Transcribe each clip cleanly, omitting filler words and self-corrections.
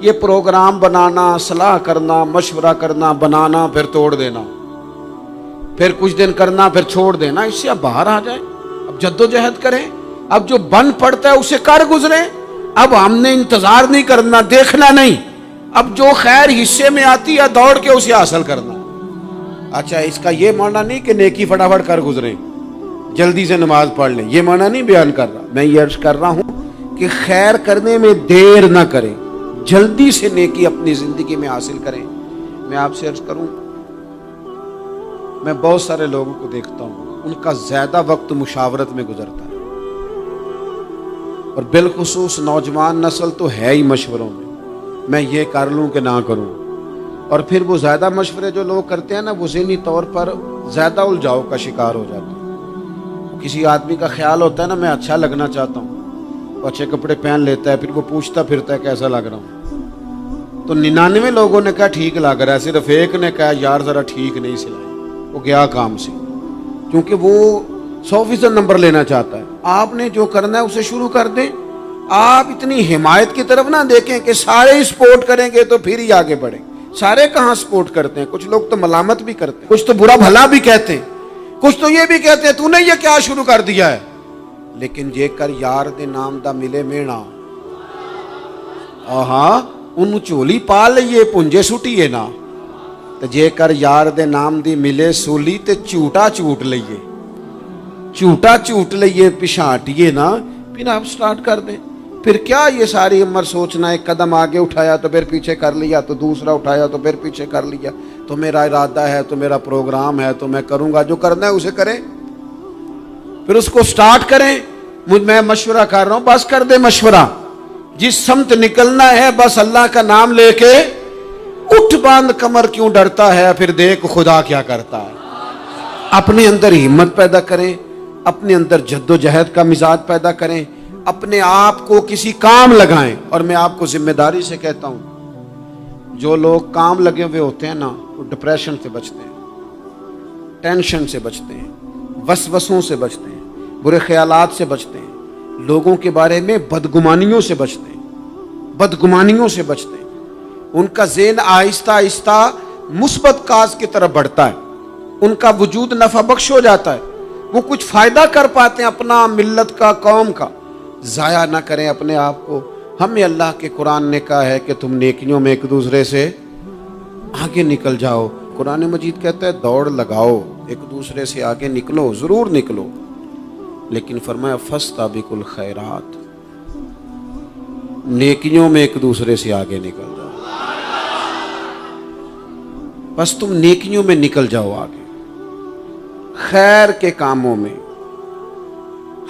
یہ پروگرام بنانا، صلاح کرنا، مشورہ کرنا، بنانا پھر توڑ دینا، پھر کچھ دن کرنا پھر چھوڑ دینا، اس سے اب باہر آ جائیں، اب جدوجہد کریں، اب جو بن پڑتا ہے اسے کر گزریں۔ اب ہم نے انتظار نہیں کرنا، دیکھنا نہیں، اب جو خیر حصے میں آتی ہے دوڑ کے اسے حاصل کرنا۔ اچھا، اس کا یہ معنی نہیں کہ نیکی فٹافٹ کر گزریں، جلدی سے نماز پڑھ لیں، یہ معنی نہیں بیان کر رہا۔ میں یہ عرض کر رہا ہوں کہ خیر کرنے میں دیر نہ کریں، جلدی سے نیکی اپنی زندگی میں حاصل کریں۔ میں آپ سے عرض کروں، میں بہت سارے لوگوں کو دیکھتا ہوں، ان کا زیادہ وقت مشاورت میں گزرتا ہے، اور بالخصوص نوجوان نسل تو ہے ہی مشوروں میں یہ کر لوں کہ نہ کروں، اور پھر وہ زیادہ مشورے جو لوگ کرتے ہیں نا، وہ ذہنی طور پر زیادہ الجھاؤ کا شکار ہو جاتے ہیں۔ کسی آدمی کا خیال ہوتا ہے نا، میں اچھا لگنا چاہتا ہوں، وہ اچھے کپڑے پہن لیتا ہے، پھر وہ پوچھتا پھرتا ہے کیسا لگ رہا ہوں، تو 99 لوگوں نے کہا ٹھیک لگ رہا ہے، صرف ایک نے کہا یار ذرا ٹھیک نہیں سلائی، وہ گیا کام سے، کیونکہ وہ 100% نمبر لینا چاہتا ہے۔ آپ نے جو کرنا ہے اسے شروع کر دیں، آپ اتنی حمایت کی طرف نہ دیکھیں کہ سارے ہی سپورٹ کریں گے تو پھر ہی آگے بڑھیں۔ سارے کہاں سپورٹ کرتے ہیں، کچھ لوگ تو ملامت بھی کرتے ہیں، کچھ تو برا بھلا بھی کہتے ہیں، کچھ تو یہ بھی کہتے ہیں تو نے یہ کیا شروع کر دیا ہے۔ لیکن جے کر یار دے نام دا ملے مینا، ہاں ان چولی پا لئیے پنجے سٹیے نا، تو جے کر یار دے نام دی ملے سولی تے چوٹا چوٹ لئیے، چوٹا چوٹ لئیے پچھاٹیے نا، پھر آپ سٹارٹ کر دیں۔ پھر کیا یہ ساری عمر سوچنا، ایک قدم آگے اٹھایا تو پھر پیچھے کر لیا، تو دوسرا اٹھایا تو پھر پیچھے کر لیا، تو میرا ارادہ ہے، تو میرا پروگرام ہے، تو میں کروں گا، جو کرنا ہے اسے کریں، پھر اس کو سٹارٹ کریں۔ میں مشورہ کر رہا ہوں، بس کر دے مشورہ، جس سمت نکلنا ہے بس اللہ کا نام لے کے اٹھ، باندھ کمر کیوں ڈرتا ہے، پھر دیکھ خدا کیا کرتا ہے۔ اپنے اندر ہمت پیدا کریں، اپنے اندر جد و جہد کا مزاج پیدا کریں، اپنے آپ کو کسی کام لگائیں۔ اور میں آپ کو ذمہ داری سے کہتا ہوں، جو لوگ کام لگے ہوئے ہوتے ہیں نا، وہ ڈپریشن سے بچتے ہیں، ٹینشن سے بچتے ہیں، وسوسوں سے بچتے ہیں، برے خیالات سے بچتے ہیں، لوگوں کے بارے میں بدگمانیوں سے بچتے ہیں، بدگمانیوں سے بچتے ہیں۔ ان کا ذہن آہستہ آہستہ مثبت کاز کی طرف بڑھتا ہے، ان کا وجود نفع بخش ہو جاتا ہے، وہ کچھ فائدہ کر پاتے ہیں اپنا، ملت کا، قوم کا۔ ضائع نہ کریں اپنے آپ کو۔ ہمیں اللہ کے قرآن نے کہا ہے کہ تم نیکیوں میں ایک دوسرے سے آگے نکل جاؤ۔ قرآن مجید کہتا ہے دوڑ لگاؤ، ایک دوسرے سے آگے نکلو، ضرور نکلو، لیکن فرمایا فاستبقوا الخیرات، نیکیوں میں ایک دوسرے سے آگے نکل جاؤ۔ بس تم نیکیوں میں نکل جاؤ آگے، خیر کے کاموں میں،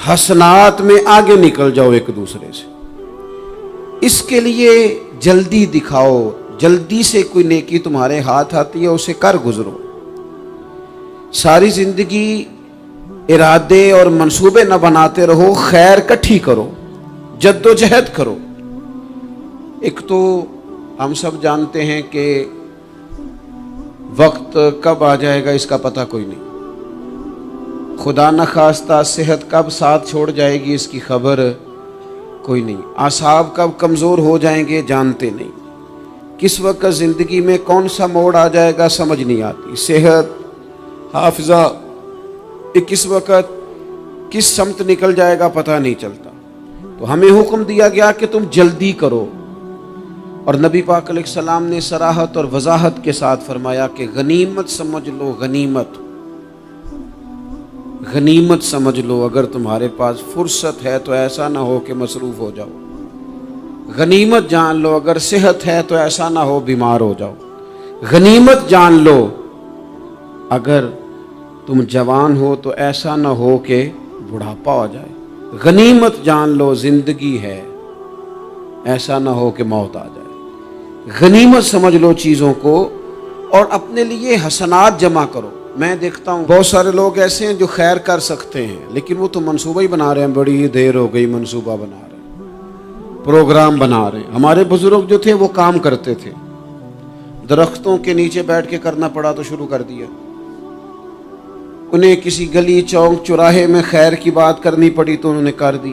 حسنات میں آگے نکل جاؤ ایک دوسرے سے۔ اس کے لیے جلدی دکھاؤ، جلدی سے کوئی نیکی تمہارے ہاتھ آتی ہے اسے کر گزرو۔ ساری زندگی ارادے اور منصوبے نہ بناتے رہو، خیر کٹھی کرو، جد و جہد کرو۔ ایک تو ہم سب جانتے ہیں کہ وقت کب آ جائے گا اس کا پتہ کوئی نہیں، خدا نخواستہ صحت کب ساتھ چھوڑ جائے گی اس کی خبر کوئی نہیں، اعصاب کب کمزور ہو جائیں گے جانتے نہیں، کس وقت زندگی میں کون سا موڑ آ جائے گا سمجھ نہیں آتی، صحت، حافظہ کس وقت کس سمت نکل جائے گا پتہ نہیں چلتا۔ تو ہمیں حکم دیا گیا کہ تم جلدی کرو، اور نبی پاک علیہ السلام نے صراحت اور وضاحت کے ساتھ فرمایا کہ غنیمت سمجھ لو، غنیمت غنیمت سمجھ لو، اگر تمہارے پاس فرصت ہے تو ایسا نہ ہو کہ مصروف ہو جاؤ، غنیمت جان لو اگر صحت ہے تو ایسا نہ ہو بیمار ہو جاؤ، غنیمت جان لو اگر تم جوان ہو تو ایسا نہ ہو کہ بڑھاپا ہو جائے، غنیمت جان لو زندگی ہے، ایسا نہ ہو کہ موت آ جائے۔ غنیمت سمجھ لو چیزوں کو، اور اپنے لیے حسنات جمع کرو۔ میں دیکھتا ہوں بہت سارے لوگ ایسے ہیں جو خیر کر سکتے ہیں، لیکن وہ تو منصوبہ ہی بنا رہے ہیں، بڑی دیر ہو گئی منصوبہ بنا رہے ہیں، پروگرام بنا رہے ہیں۔ ہمارے بزرگ جو تھے وہ کام کرتے تھے، درختوں کے نیچے بیٹھ کے کرنا پڑا تو شروع کر دیا، انہیں کسی گلی چوک چوراہے میں خیر کی بات کرنی پڑی تو انہوں نے کر دی،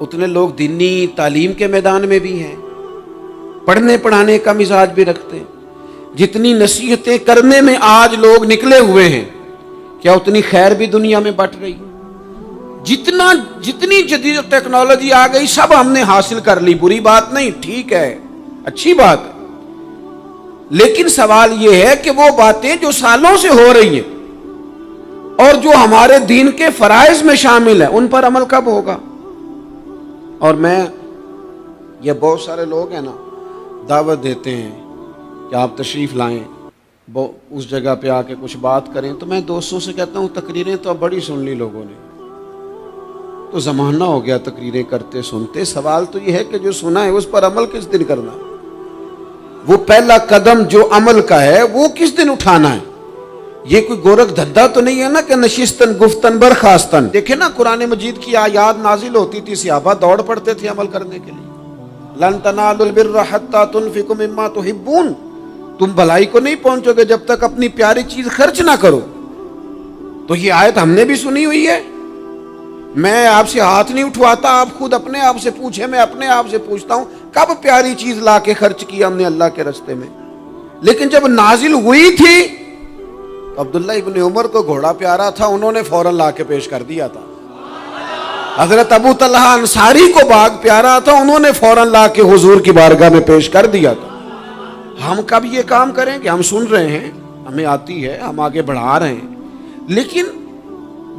اتنے لوگ دینی تعلیم کے میدان میں بھی ہیں، پڑھنے پڑھانے کا مزاج بھی رکھتے ہیں۔ جتنی نصیحتیں کرنے میں آج لوگ نکلے ہوئے ہیں، کیا اتنی خیر بھی دنیا میں بٹ رہی؟ جتنی جدید ٹیکنالوجی آ گئی سب ہم نے حاصل کر لی، بری بات نہیں، ٹھیک ہے، اچھی بات ہے، لیکن سوال یہ ہے کہ وہ باتیں جو سالوں سے ہو رہی ہیں اور جو ہمارے دین کے فرائض میں شامل ہیں ان پر عمل کب ہوگا؟ اور یہ بہت سارے لوگ ہیں نا، دعوت دیتے ہیں کہ آپ تشریف لائیں، اس جگہ پہ آ کے کچھ بات کریں، تو میں دوستوں سے کہتا ہوں تقریریں تو اب بڑی سن لی لوگوں نے، تو زمانہ ہو گیا تقریریں کرتے سنتے۔ سوال تو یہ ہے کہ جو سنا ہے اس پر عمل کس دن کرنا ہے؟ وہ پہلا قدم جو عمل کا ہے وہ کس دن اٹھانا ہے؟ یہ کوئی گورکھ دھندا تو نہیں ہے نا کہ نشستن گفتن برخاستن۔ دیکھیں نا قرآن مجید کی آیات نازل ہوتی تھی، صحابہ دوڑ پڑتے تھے عمل کرنے کے لیے۔ لن تنالوا البر حتى تنفقوا مما تحبون، تم بھلائی کو نہیں پہنچو گے جب تک اپنی پیاری چیز خرچ نہ کرو۔ تو یہ آیت ہم نے بھی سنی ہوئی ہے، میں آپ سے ہاتھ نہیں اٹھواتا، آپ خود اپنے آپ سے پوچھیں، میں اپنے آپ سے پوچھتا ہوں کب پیاری چیز لا کے خرچ کیا ہم نے اللہ کے راستے میں؟ لیکن جب نازل ہوئی تھی تو عبداللہ ابن عمر کو گھوڑا پیارا تھا، انہوں نے فوراً لا کے پیش کر دیا تھا۔ حضرت ابو طلحہ انصاری کو باغ پیارا تھا، انہوں نے فوراً لا کے حضور کی بارگاہ میں پیش کر دیا تھا۔ ہم کب یہ کام کریں کہ ہم سن رہے ہیں، ہمیں آتی ہے، ہم آگے بڑھا رہے ہیں، لیکن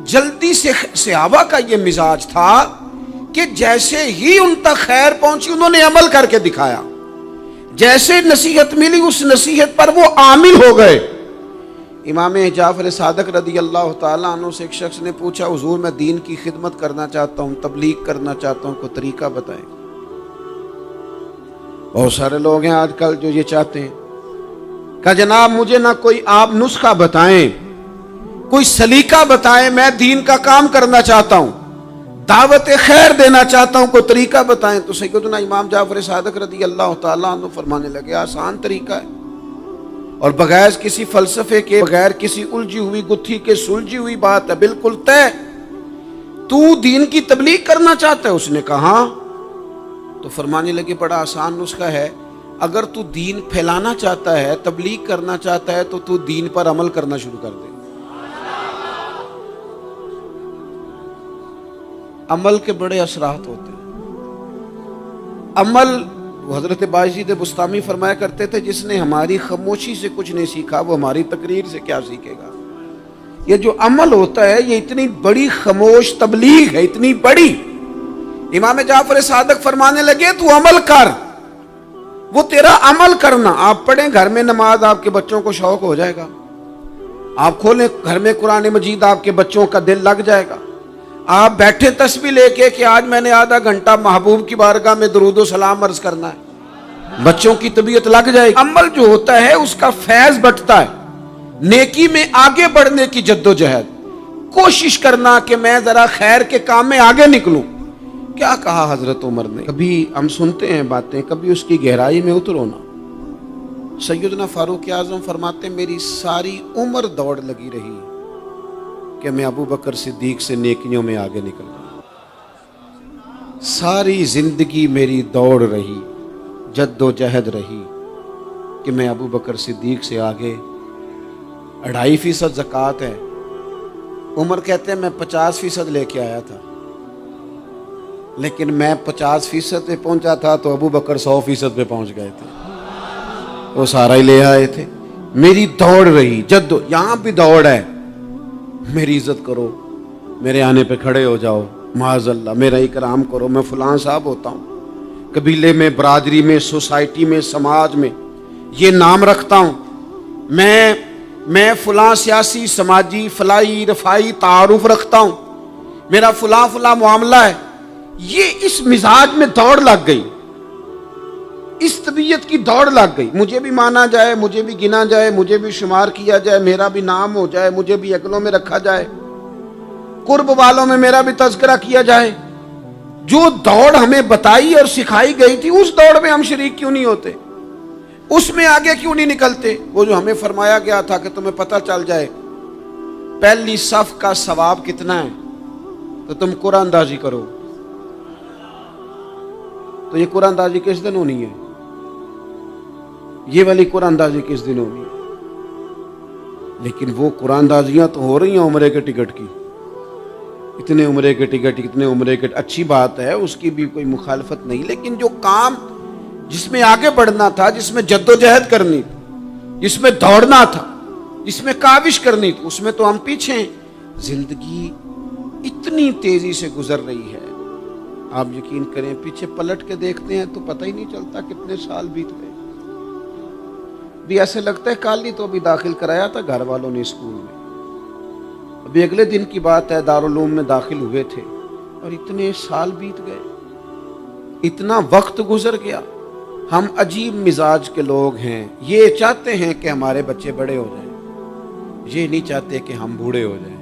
جلدی سے صحابہ کا یہ مزاج تھا کہ جیسے ہی ان تک خیر پہنچی انہوں نے عمل کر کے دکھایا، جیسے نصیحت ملی اس نصیحت پر وہ عامل ہو گئے۔ امام جعفر صادق رضی اللہ تعالیٰ عنہ سے ایک شخص نے پوچھا، حضور میں دین کی خدمت کرنا چاہتا ہوں، تبلیغ کرنا چاہتا ہوں، کوئی طریقہ بتائیں۔ بہت سارے لوگ ہیں آج کل جو یہ چاہتے ہیں، کہا جناب مجھے نہ کوئی آپ نسخہ بتائیں، کوئی سلیقہ بتائیں، میں دین کا کام کرنا چاہتا ہوں، دعوت خیر دینا چاہتا ہوں، کوئی طریقہ بتائیں۔ تو سیدنا امام جعفر صادق رضی اللہ تعالیٰ عنہ فرمانے لگے، آسان طریقہ ہے، اور بغیر کسی فلسفے کے، بغیر کسی الجھی ہوئی گتھی کے سلجھی ہوئی بات ہے، بالکل طے۔ تو دین کی تبلیغ کرنا چاہتا ہے؟ اس نے کہا ہاں۔ تو فرمانے لگے بڑا آسان نسخہ ہے، اگر تو دین پھیلانا چاہتا ہے، تبلیغ کرنا چاہتا ہے، تو دین پر عمل کرنا شروع کر دے۔ عمل کے بڑے اثرات ہوتے ہیں۔ عمل، حضرت باجید بستامی فرمایا کرتے تھے، جس نے ہماری خاموشی سے کچھ نہیں سیکھا وہ ہماری تقریر سے کیا سیکھے گا۔ یہ جو عمل ہوتا ہے یہ اتنی بڑی خاموش تبلیغ ہے، اتنی بڑی۔ امام جعفر صادق فرمانے لگے تو عمل کر، وہ تیرا عمل کرنا۔ آپ پڑھیں گھر میں نماز، آپ کے بچوں کو شوق ہو جائے گا، آپ کھولیں گھر میں قرآن مجید، آپ کے بچوں کا دل لگ جائے گا۔ آپ بیٹھے تسبیح لے کے کہ آج میں نے آدھا گھنٹہ محبوب کی بارگاہ میں درود و سلام عرض کرنا ہے، بچوں کی طبیعت لگ جائے گی۔ عمل جو ہوتا ہے اس کا فیض بٹتا ہے، نیکی میں آگے بڑھنے کی جدوجہد، کوشش کرنا کہ میں ذرا خیر کے کام میں آگے نکلوں۔ کیا کہا حضرت عمر نے؟ کبھی ہم سنتے ہیں باتیں، کبھی اس کی گہرائی میں اترو نا۔ سیدنا فاروق اعظم فرماتے میری ساری عمر دوڑ لگی رہی کہ میں ابو بکر صدیق سے نیکیوں میں آگے نکل جاؤں، ساری زندگی میری دوڑ رہی، جد و جہد رہی کہ میں ابو بکر صدیق سے آگے۔ 2.5% زکوٰۃ ہے، عمر کہتے ہیں میں 50% لے کے آیا تھا، لیکن میں 50% پہ پہنچا تھا تو ابو بکر 100% پہ پہنچ گئے تھے، وہ سارا ہی لے آئے تھے۔ میری دوڑ رہی، یہاں بھی دوڑ ہے، میری عزت کرو، میرے آنے پہ کھڑے ہو جاؤ، معاذ اللہ میرا اکرام کرو، میں فلاں صاحب ہوتا ہوں، قبیلے میں، برادری میں، سوسائٹی میں، سماج میں یہ نام رکھتا ہوں، میں فلاں سیاسی، سماجی، فلاحی، رفائی تعارف رکھتا ہوں، میرا فلاں معاملہ ہے۔ یہ اس مزاج میں دوڑ لگ گئی، اس طبیعت کی دوڑ لگ گئی، مجھے بھی مانا جائے، مجھے بھی گنا جائے، مجھے بھی شمار کیا جائے، میرا بھی نام ہو جائے، مجھے بھی اگلوں میں رکھا جائے، قرب والوں میں میرا بھی تذکرہ کیا جائے۔ جو دوڑ ہمیں بتائی اور سکھائی گئی تھی اس دوڑ میں ہم شریک کیوں نہیں ہوتے؟ اس میں آگے کیوں نہیں نکلتے؟ وہ جو ہمیں فرمایا گیا تھا کہ تمہیں پتہ چل جائے پہلی صف کا ثواب کتنا ہے تو تم قرآن اندازی کرو، تو یہ قرآن اندازی کس دن ہونی ہے؟ یہ والی قرآن اندازی کس دن ہونی ہے؟ لیکن وہ قرآن اندازیاں تو ہو رہی ہیں عمرے کے ٹکٹ کی، اتنے عمرے کے ٹکٹ، اتنے عمرے کے، اچھی بات ہے، اس کی بھی کوئی مخالفت نہیں، لیکن جو کام جس میں آگے بڑھنا تھا، جس میں جد و جہد کرنی تھی، جس میں دوڑنا تھا، جس میں کاوش کرنی تھی، اس میں تو ہم پیچھے ہیں۔ زندگی اتنی تیزی سے گزر رہی ہے، آپ یقین کریں پیچھے پلٹ کے دیکھتے ہیں تو پتہ ہی نہیں چلتا کتنے سال بیت گئے۔ بھی ایسے لگتا ہے کل ہی تو ابھی داخل کرایا تھا گھر والوں نے اسکول میں، ابھی اگلے دن کی بات ہے دارالعلوم میں داخل ہوئے تھے اور اتنے سال بیت گئے، اتنا وقت گزر گیا۔ ہم عجیب مزاج کے لوگ ہیں، یہ چاہتے ہیں کہ ہمارے بچے بڑے ہو جائیں، یہ نہیں چاہتے کہ ہم بوڑھے ہو جائیں۔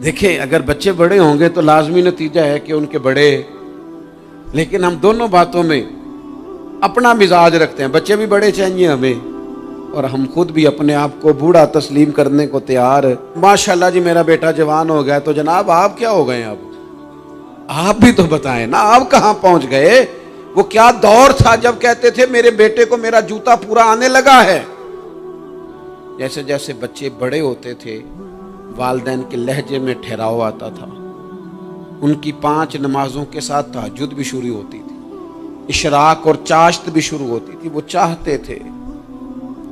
دیکھیں اگر بچے بڑے ہوں گے تو لازمی نتیجہ ہے کہ ان کے بڑے، لیکن ہم دونوں باتوں میں اپنا مزاج رکھتے ہیں، بچے بھی بڑے چاہیے ہمیں اور ہم خود بھی اپنے آپ کو بوڑھا تسلیم کرنے کو تیار۔ ماشاءاللہ جی میرا بیٹا جوان ہو گیا، تو جناب آپ کیا ہو گئے ہیں؟ اب آپ بھی تو بتائیں نا، آپ کہاں پہنچ گئے؟ وہ کیا دور تھا جب کہتے تھے میرے بیٹے کو میرا جوتا پورا آنے لگا ہے۔ جیسے جیسے بچے بڑے ہوتے تھے والدین کے لہجے میں ٹھہراؤ آتا تھا، ان کی 5 نمازوں کے ساتھ تہجد بھی شروع ہوتی تھی، اشراق اور چاشت بھی شروع ہوتی تھی۔ وہ چاہتے تھے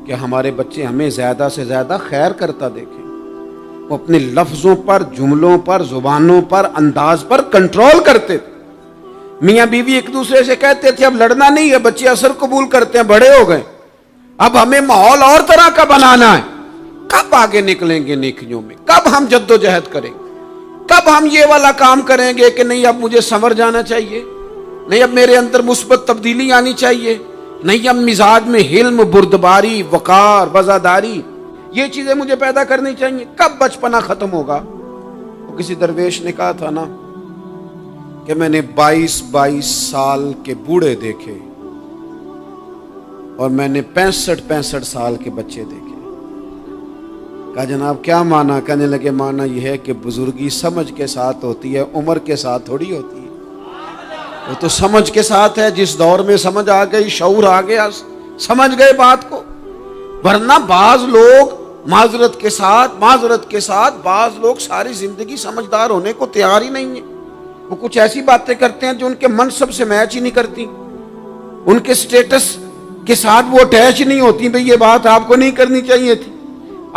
کہ ہمارے بچے ہمیں زیادہ سے زیادہ خیر کرتا دیکھیں۔ وہ اپنے لفظوں پر، جملوں پر، زبانوں پر، انداز پر کنٹرول کرتے تھے۔ میاں بیوی ایک دوسرے سے کہتے تھے اب لڑنا نہیں ہے، بچے اثر قبول کرتے ہیں، بڑے ہو گئے، اب ہمیں ماحول اور طرح کا بنانا ہے۔ کب آگے نکلیں گے نیکیوں میں؟ کب ہم جد و جہد کریں گے؟ کب ہم یہ والا کام کریں گے کہ نہیں اب مجھے سنور جانا چاہیے، نہیں اب میرے اندر مثبت تبدیلی آنی چاہیے، نہیں اب مزاج میں حلم، بردباری، وقار، وفاداری، یہ چیزیں مجھے پیدا کرنی چاہیے؟ کب بچپنا ختم ہوگا؟ وہ کسی درویش نے کہا تھا نا کہ میں نے 22 سال کے بوڑھے دیکھے اور میں نے 65 سال کے بچے دیکھے۔ کہا جناب کیا معنی؟ کہنے لگے معنی یہ ہے کہ بزرگی سمجھ کے ساتھ ہوتی ہے، عمر کے ساتھ تھوڑی ہوتی ہے۔ وہ تو سمجھ کے ساتھ ہے، جس دور میں سمجھ آ گئی، شعور آ گیا، سمجھ گئے بات کو۔ ورنہ بعض لوگ معذرت کے ساتھ بعض لوگ ساری زندگی سمجھدار ہونے کو تیار ہی نہیں ہیں۔ وہ کچھ ایسی باتیں کرتے ہیں جو ان کے منصب سے میچ ہی نہیں کرتی، ان کے سٹیٹس کے ساتھ وہ اٹیچ نہیں ہوتی۔ بھئی یہ بات آپ کو نہیں کرنی چاہیے تھی،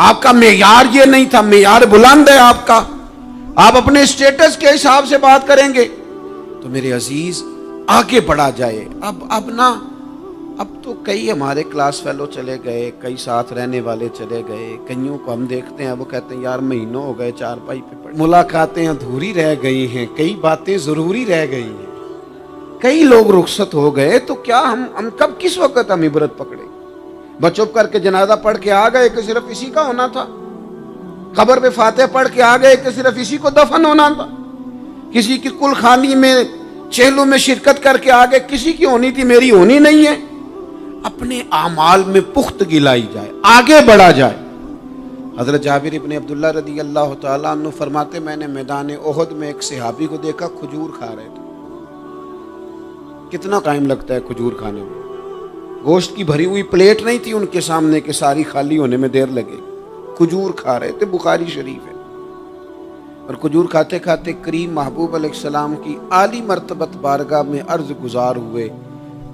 آپ کا معیار یہ نہیں تھا، معیار بلند ہے آپ کا، آپ اپنے سٹیٹس کے حساب سے بات کریں گے۔ تو میرے عزیز آگے بڑھا جائے۔ اب تو کئی ہمارے کلاس فیلو چلے گئے، کئی ساتھ رہنے والے چلے گئے، کئیوں کو ہم دیکھتے ہیں وہ کہتے ہیں یار مہینوں ہو گئے چارپائی پہ پڑے، ملاقاتیں ادھوری رہ گئی ہیں، کئی باتیں ضروری رہ گئی ہیں، کئی لوگ رخصت ہو گئے، تو کیا ہم کب کس وقت ہم عبرت پکڑے؟ بس چپ کر کے جنازہ پڑھ کے آ گئے کہ صرف اسی کا ہونا تھا، قبر پہ فاتحہ پڑھ کے آ گئے کہ صرف اسی کو دفن ہونا تھا، کسی کی کل خانی میں چہلوں میں شرکت کر کے آگے کسی کی ہونی تھی، میری ہونی نہیں ہے۔ اپنے اعمال میں پختگی لائی جائے، آگے بڑھا جائے۔ حضرت جابر ابن عبداللہ رضی اللہ تعالیٰ عنہ فرماتے میں نے میدان احد میں ایک صحابی کو دیکھا کھجور کھا رہے تھے۔ کتنا ٹائم لگتا ہے کھجور کھانے میں؟ گوشت کی بھری ہوئی پلیٹ نہیں تھی ان کے سامنے کہ ساری خالی ہونے میں دیر لگے، کھجور کھا رہے تھے، بخاری شریف ہے۔ اور کھجور کھاتے کھاتے کریم محبوب علیہ السلام کی عالی مرتبت بارگاہ میں عرض گزار ہوئے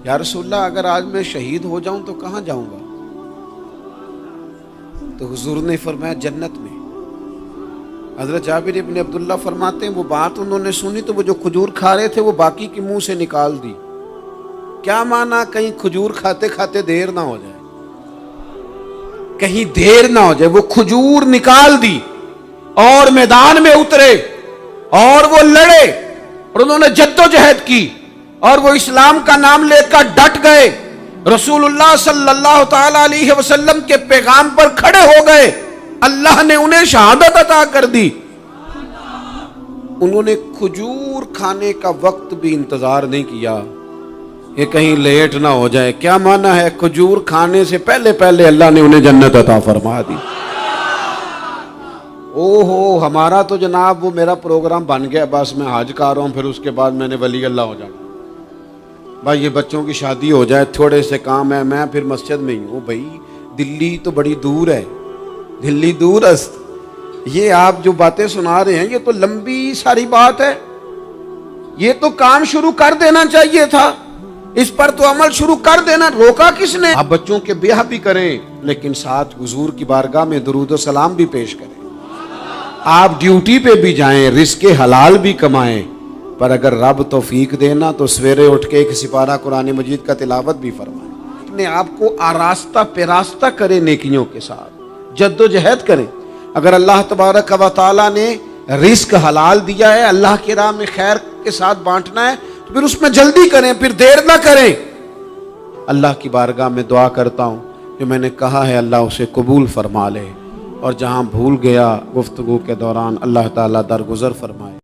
یا رسول اللہ اگر آج میں شہید ہو جاؤں تو کہاں جاؤں گا؟ تو حضور نے فرمایا جنت میں۔ حضرت جابر ابن عبداللہ فرماتے ہیں وہ بات انہوں نے سنی تو وہ جو کھجور کھا رہے تھے وہ باقی کے منہ سے نکال دی۔ کیا معنی؟ کہیں کھجور کھاتے کھاتے دیر نہ ہو جائے، کہیں دیر نہ ہو جائے۔ وہ کھجور نکال دی اور میدان میں اترے اور وہ لڑے اور انہوں نے جد و جہد کی اور وہ اسلام کا نام لے کر ڈٹ گئے، رسول اللہ صلی اللہ تعالی علیہ وسلم کے پیغام پر کھڑے ہو گئے، اللہ نے انہیں شہادت عطا کر دی۔ انہوں نے کھجور کھانے کا وقت بھی انتظار نہیں کیا کہ کہیں لیٹ نہ ہو جائے۔ کیا معنی ہے؟ کھجور کھانے سے پہلے پہلے اللہ نے انہیں جنت عطا فرما دی۔ اوہو ہمارا تو جناب وہ میرا پروگرام بن گیا، بس میں حج کر رہا ہوں، پھر اس کے بعد میں نے ولی اللہ ہو جانا۔ بھائی یہ بچوں کی شادی ہو جائے، تھوڑے سے کام ہے، میں پھر مسجد میں ہی ہوں. بھائی دلی تو بڑی دور ہے، دلی دور است. یہ آپ جو باتیں سنا رہے ہیں یہ تو لمبی ساری بات ہے. یہ تو کام شروع کر دینا چاہیے تھا، اس پر تو عمل شروع کر دینا، روکا کس نے؟ آپ بچوں کے بیاہ بھی کریں لیکن ساتھ حضور کی بارگاہ میں درود و سلام بھی پیش کریں. آپ ڈیوٹی پہ بھی جائیں، رزق حلال بھی کمائیں، پر اگر رب توفیق دینا تو سویرے اٹھ کے ایک سپارہ قرآن مجید کا تلاوت بھی فرمائیں. اپنے آپ کو آراستہ پیراستہ کریں، نیکیوں کے ساتھ جد و جہد کریں. اگر اللہ تبارک و تعالیٰ نے رزق حلال دیا ہے، اللہ کی راہ میں خیر کے ساتھ بانٹنا ہے، تو پھر اس میں جلدی کریں، پھر دیر نہ کریں. اللہ کی بارگاہ میں دعا کرتا ہوں جو میں نے کہا ہے اللہ اسے قبول فرما لے، اور جہاں بھول گیا گفتگو کے دوران اللہ تعالیٰ درگزر فرمائے.